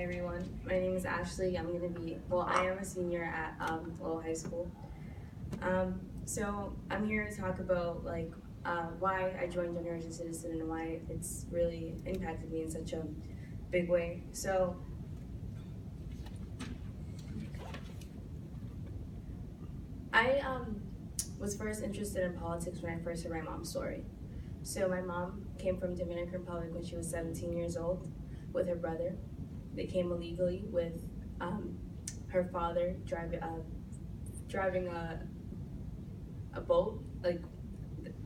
Hi everyone, my name is Ashley. I am a senior at Lowell High School. So I'm here to talk about why I joined Generation Citizen and why it's really impacted me in such a big way. So I was first interested in politics when I first heard my mom's story. So my mom came from Dominican Republic when she was 17 years old with her brother. They came illegally with her father driving a boat,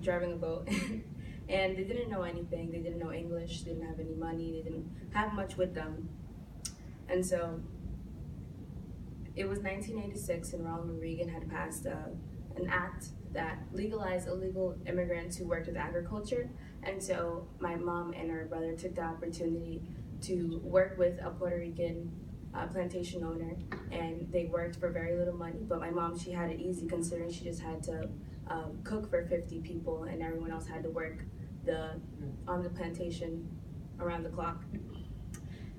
driving a boat. And they didn't know anything. They didn't know English. They didn't have any money. They didn't have much with them. And so it was 1986, and Ronald Reagan had passed an act that legalized illegal immigrants who worked with agriculture. And so my mom and her brother took the opportunity to work with a Puerto Rican plantation owner, and they worked for very little money. But my mom, she had it easy considering she just had to cook for 50 people, and everyone else had to work on the plantation around the clock.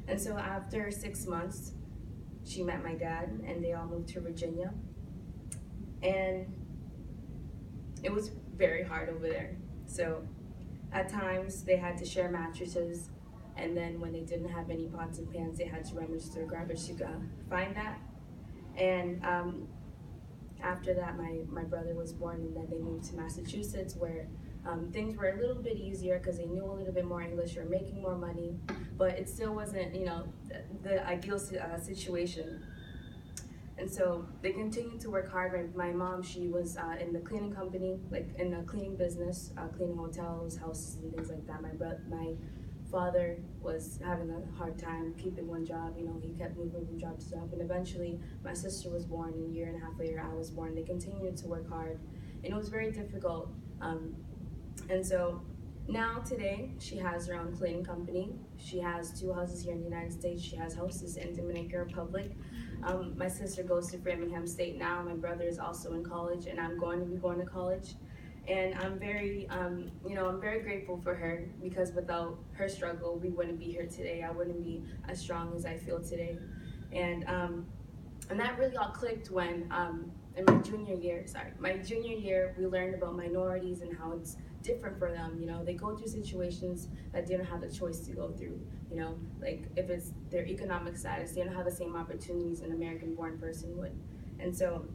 And so after 6 months, she met my dad, and they all moved to Virginia. And it was very hard over there. So at times they had to share mattresses, and then when they didn't have any pots and pans, they had to rummage through garbage to find that. And after that, my brother was born, and then they moved to Massachusetts, where things were a little bit easier because they knew a little bit more English, or making more money, but it still wasn't, the ideal situation. And so they continued to work hard. My mom, she was in the cleaning company, in the cleaning business, cleaning hotels, houses, and things like that. My father was having a hard time keeping one job. He kept moving from job to job. And eventually, my sister was born, and a year and a half later, I was born. They continued to work hard, and it was very difficult. And so now today, she has her own cleaning company. She has 2 houses here in the United States. She has houses in Dominican Republic. My sister goes to Framingham State now. My brother is also in college, and I'm going to be going to college. And I'm very, I'm very grateful for her, because without her struggle, we wouldn't be here today. I wouldn't be as strong as I feel today. And that really all clicked when, in my junior year, we learned about minorities and how it's different for them. They go through situations that they don't have the choice to go through. If it's their economic status, they don't have the same opportunities an American-born person would. And so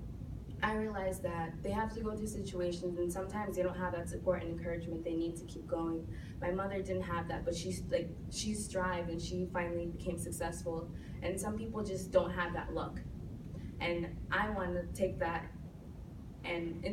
I realized that they have to go through situations, and sometimes they don't have that support and encouragement they need to keep going. My mother didn't have that, but she strived, and she finally became successful. And some people just don't have that luck. And I want to take that and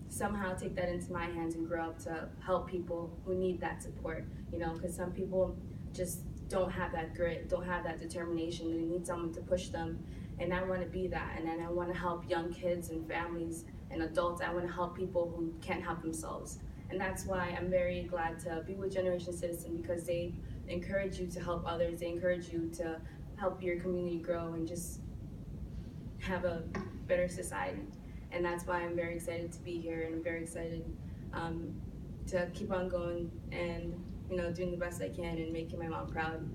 somehow take that into my hands and grow up to help people who need that support. Because some people just don't have that grit, don't have that determination. They need someone to push them. And I want to be that. And then I want to help young kids and families and adults. I want to help people who can't help themselves. And that's why I'm very glad to be with Generation Citizen, because they encourage you to help others. They encourage you to help your community grow and just have a better society. And that's why I'm very excited to be here, and I'm very excited to keep on going and doing the best I can and making my mom proud.